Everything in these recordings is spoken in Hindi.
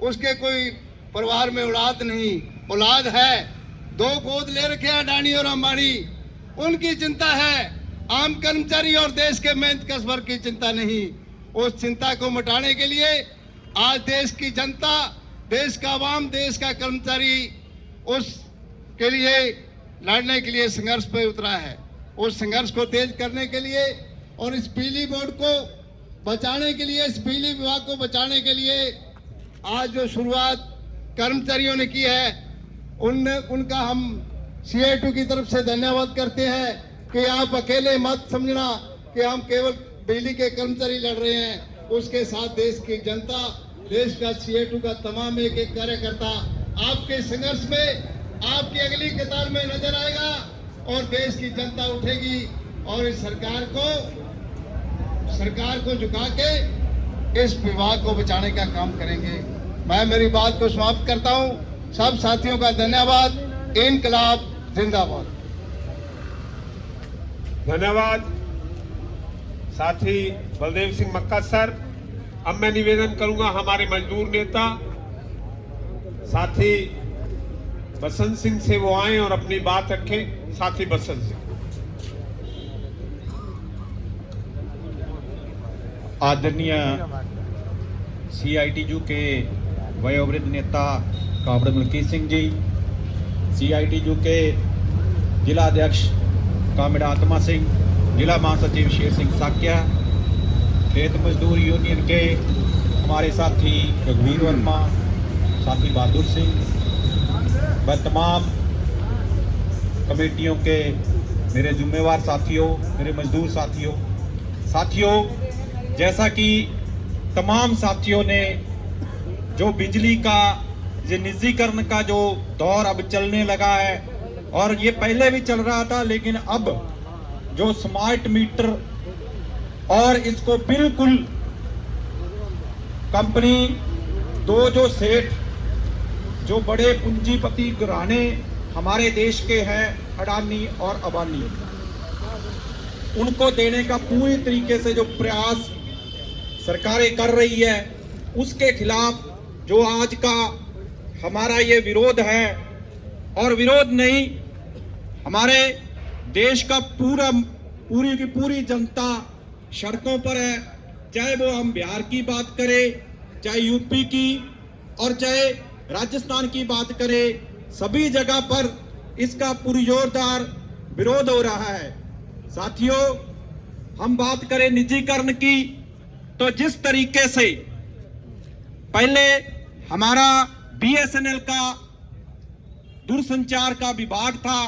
उसके कोई परिवार में औलाद है। 2 गोद ले रखे अडानी और अंबानी, उनकी चिंता है। आम कर्मचारी और देश के मेहनत कश वर्ग की चिंता नहीं। उस चिंता को मिटाने के लिए आज देश की जनता, देश का आवाम, देश का कर्मचारी उसके लिए लड़ने के लिए संघर्ष पे उतरा है। उस संघर्ष को तेज करने के लिए और इस बिजली बोर्ड को बचाने के लिए, इस बिजली विभाग को बचाने के लिए आज जो शुरुआत कर्मचारियों ने की है, उनका हम CITU की तरफ से धन्यवाद करते हैं कि आप अकेले मत समझना कि हम केवल बिजली के कर्मचारी लड़ रहे हैं। उसके साथ देश की जनता, देश का CITU का तमाम एक एक कार्यकर्ता आपके संघर्ष में आपकी अगली कतार में नजर आएगा और देश की जनता उठेगी और इस सरकार को झुका के इस विभाग को बचाने का काम करेंगे। मैं मेरी बात को समाप्त करता हूं। सब साथियों का धन्यवाद। इनकलाब जिंदाबाद। धन्यवाद साथी बलदेव सिंह मक्का सर। अब मैं निवेदन करूंगा हमारे मजदूर नेता साथी बसंत सिंह से वो आए और अपनी बात रखें। साथी बसंत सिंह। आदरणीय CITU के वयोवृद्ध नेता कावड़ मलकीत सिंह जी, CITU के जिला अध्यक्ष कामिड़ा आत्मा सिंह, जिला महासचिव शेर सिंह साक्या, खेत मजदूर यूनियन के हमारे साथी रघुवीर वर्मा, साथी बहादुर सिंह, व तमाम कमेटियों के मेरे जिम्मेवार साथियों, मेरे मजदूर साथियों, जैसा कि तमाम साथियों ने जो बिजली का ये निजीकरण का जो दौर अब चलने लगा है और ये पहले भी चल रहा था, लेकिन अब जो स्मार्ट मीटर और इसको बिल्कुल कंपनी दो जो सेठ जो बड़े पूंजीपति घराने हमारे देश के हैं, अडानी और अंबानी, उनको देने का पूरी तरीके से जो प्रयास सरकारें कर रही है, उसके खिलाफ जो आज का हमारा ये विरोध है, और विरोध नहीं, हमारे देश का पूरी की पूरी जनता सड़कों पर है। चाहे वो हम बिहार की बात करें, चाहे यूपी की और चाहे राजस्थान की बात करें, सभी जगह पर इसका पुरजोरदार विरोध हो रहा है। साथियों, हम बात करें निजीकरण की, तो जिस तरीके से पहले हमारा BSNL का दूरसंचार का विभाग था,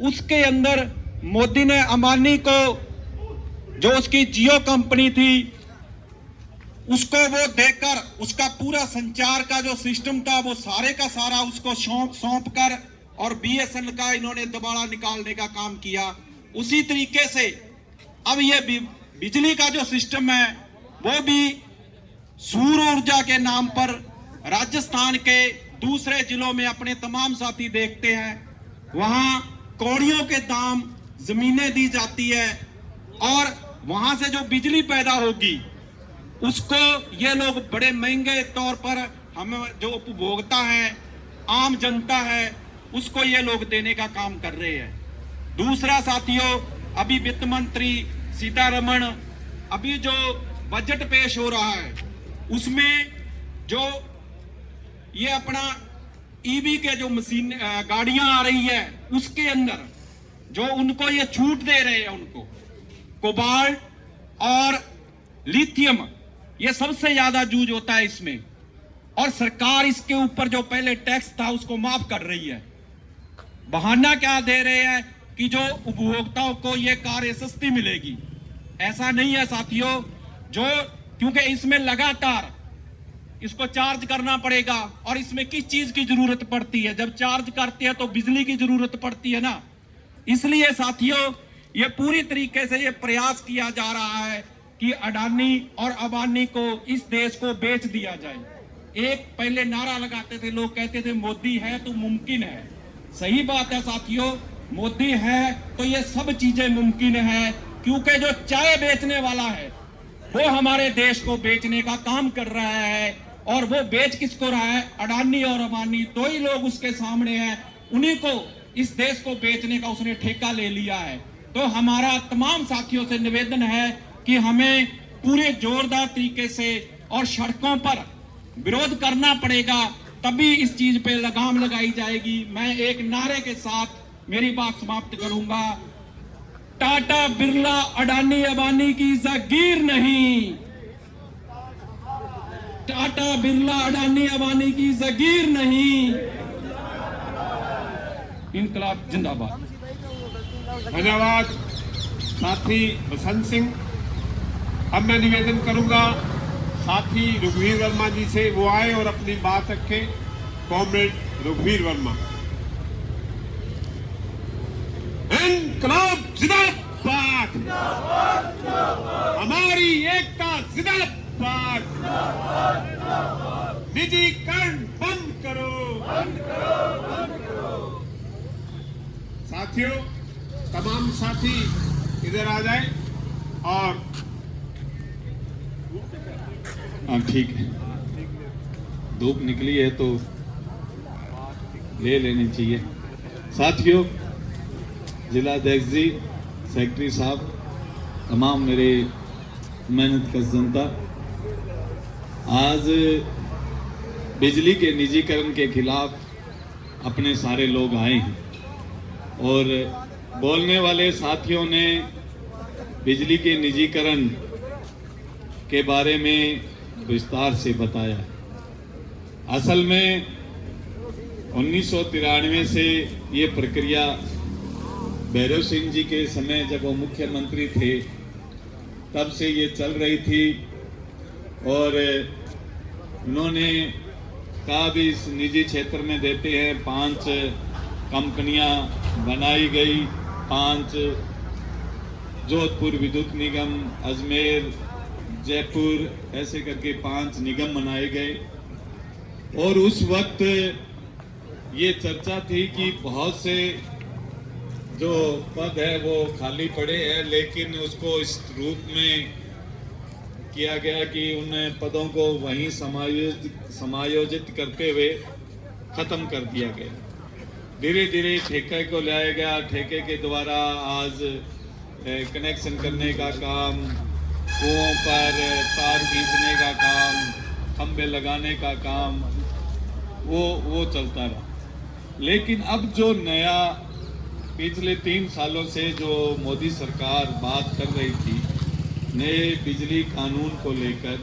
उसके अंदर मोदी ने अंबानी को, जो उसकी जियो कंपनी थी, उसको वो देकर उसका पूरा संचार का जो सिस्टम था वो सारे का सारा उसको सौंप कर और BSNL का इन्होंने दोबारा निकालने का काम किया। उसी तरीके से अब ये बिजली का जो सिस्टम है वो भी सूर्य ऊर्जा के नाम पर राजस्थान के दूसरे जिलों में अपने तमाम साथी देखते हैं, वहां कौड़ियों के दाम जमीनें दी जाती है और वहां से जो बिजली पैदा होगी उसको ये लोग बड़े महंगे तौर पर हम जो उपभोक्ता है, आम जनता है, उसको ये लोग देने का काम कर रहे हैं। दूसरा साथियों, अभी वित्त मंत्री सीतारमण अभी जो बजट पेश हो रहा है उसमें जो ये अपना EV के जो मशीन गाड़ियां आ रही है उसके अंदर जो उनको ये छूट दे रहे हैं, उनको कोबाल्ट और लिथियम, ये सबसे ज्यादा यूज होता है इसमें, और सरकार इसके ऊपर जो पहले टैक्स था उसको माफ कर रही है। बहाना क्या दे रहे हैं कि जो उपभोक्ताओं को ये कार सस्ती मिलेगी। ऐसा नहीं है साथियों, जो क्योंकि इसमें लगातार इसको चार्ज करना पड़ेगा और इसमें किस चीज की जरूरत पड़ती है, जब चार्ज करते हैं तो बिजली की जरूरत पड़ती है ना। इसलिए साथियों, ये पूरी तरीके से ये प्रयास किया जा रहा है कि अडानी और अंबानी को, इस देश को बेच दिया जाए। एक पहले नारा लगाते थे लोग, कहते थे मोदी है तो मुमकिन है। सही बात है साथियों, मोदी है तो ये सब चीजें मुमकिन है, क्योंकि जो चाय बेचने वाला है वो हमारे देश को बेचने का काम कर रहा है। और वो बेच किसको रहा है? अडानी और अंबानी, दो ही लोग उसके सामने हैं, उन्हीं को इस देश को बेचने का उसने ठेका ले लिया है। तो हमारा तमाम साथियों से निवेदन है कि हमें पूरे जोरदार तरीके से और सड़कों पर विरोध करना पड़ेगा, तभी इस चीज पे लगाम लगाई जाएगी। मैं एक नारे के साथ मेरी बात समाप्त करूंगा। टाटा बिरला अडानी अंबानी की जागीर नहीं, टाटा बिरला अडानी अंबानी की जागीर नहीं। इनकलाब जिंदाबाद। धन्यवाद साथी बसंत सिंह। अब मैं निवेदन करूंगा साथी रघुवीर वर्मा जी से, वो आए और अपनी बात रखें। कॉमरेड रघुवीर वर्मा। इनकलाब जिंदाबाद, हमारी एकता जिंदाबाद, निजीकरण बंद करो। साथियों, तमाम साथी इधर आ जाए और हाँ ठीक है, धूप निकली है तो ले लेनी चाहिए। साथियों, जिलाध्यक्ष जी, सेक्रेटरी साहब, तमाम मेरे मेहनत कश जनता, आज बिजली के निजीकरण के खिलाफ अपने सारे लोग आए हैं और बोलने वाले साथियों ने बिजली के निजीकरण के बारे में विस्तार से बताया। असल में 1993 से ये प्रक्रिया भैरव सिंह जी के समय जब वो मुख्यमंत्री थे तब से ये चल रही थी और उन्होंने कहा भी इस निजी क्षेत्र में देते हैं। 5 कंपनियां बनाई गई, 5 जोधपुर विद्युत निगम, अजमेर, जयपुर, ऐसे करके 5 निगम बनाए गए। और उस वक्त ये चर्चा थी कि बहुत से जो पद है वो खाली पड़े हैं, लेकिन उसको इस रूप में किया गया कि उन पदों को वहीं समायोजित करते हुए खत्म कर दिया गया। धीरे धीरे ठेके को लाया गया, ठेके के द्वारा आज कनेक्शन करने का काम, कुओं पर तार खींचने का काम, खंभे लगाने का काम, वो चलता रहा। लेकिन अब जो नया पिछले 3 सालों से जो मोदी सरकार बात कर रही थी नए बिजली कानून को लेकर,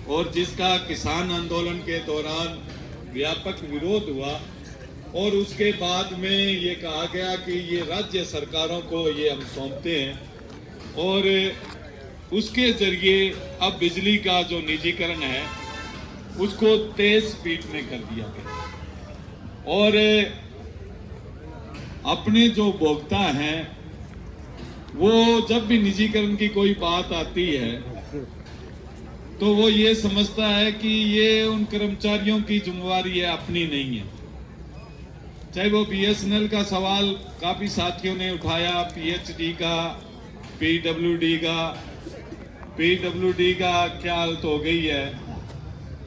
और जिसका किसान आंदोलन के दौरान व्यापक विरोध हुआ और उसके बाद में ये कहा गया कि ये राज्य सरकारों को ये हम सौंपते हैं और उसके जरिए अब बिजली का जो निजीकरण है उसको तेज स्पीड में कर दिया गया। और अपने जो उपभोक्ता हैं वो जब भी निजीकरण की कोई बात आती है तो वो ये समझता है कि ये उन कर्मचारियों की जिम्मेवारी है, अपनी नहीं है। चाहे वो बीएसएनएल का सवाल काफी साथियों ने उठाया, पीएचडी का, पीडब्ल्यूडी का क्या हालत हो गई है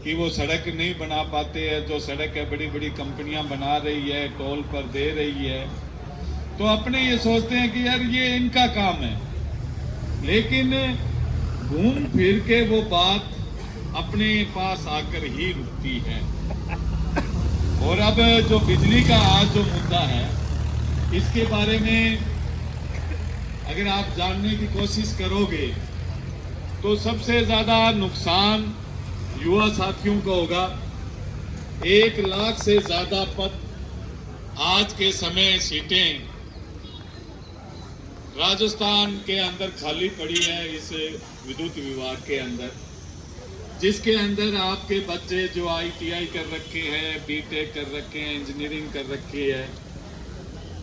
कि वो सड़क नहीं बना पाते हैं। जो सड़क है बड़ी बड़ी कंपनियां बना रही है, टोल पर दे रही है, तो अपने ये सोचते हैं कि यार ये इनका काम है, लेकिन घूम फिर के वो बात अपने पास आकर ही रुकती है। और अब जो बिजली का आज जो मुद्दा है, इसके बारे में अगर आप जानने की कोशिश करोगे तो सबसे ज्यादा नुकसान युवा साथियों को होगा। 1 लाख से ज्यादा पद आज के समय सीटें राजस्थान के अंदर खाली पड़ी है इस विद्युत विभाग के अंदर, जिसके अंदर आपके बच्चे जो आईटीआई कर रखे हैं, बीटेक कर रखे हैं, इंजीनियरिंग कर रखी है,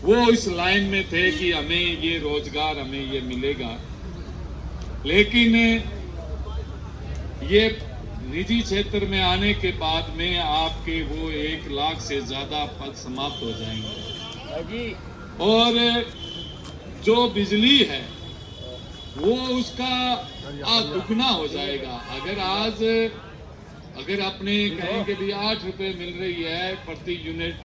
वो इस लाइन में थे कि हमें ये रोजगार, हमें ये मिलेगा। लेकिन ये निजी क्षेत्र में आने के बाद में आपके वो 1 लाख से ज्यादा पद समाप्त हो जाएंगे और जो बिजली है वो उसका दुगना हो जाएगा। अगर आज अगर आपने कहें कि भी 8 रुपए मिल रही है प्रति यूनिट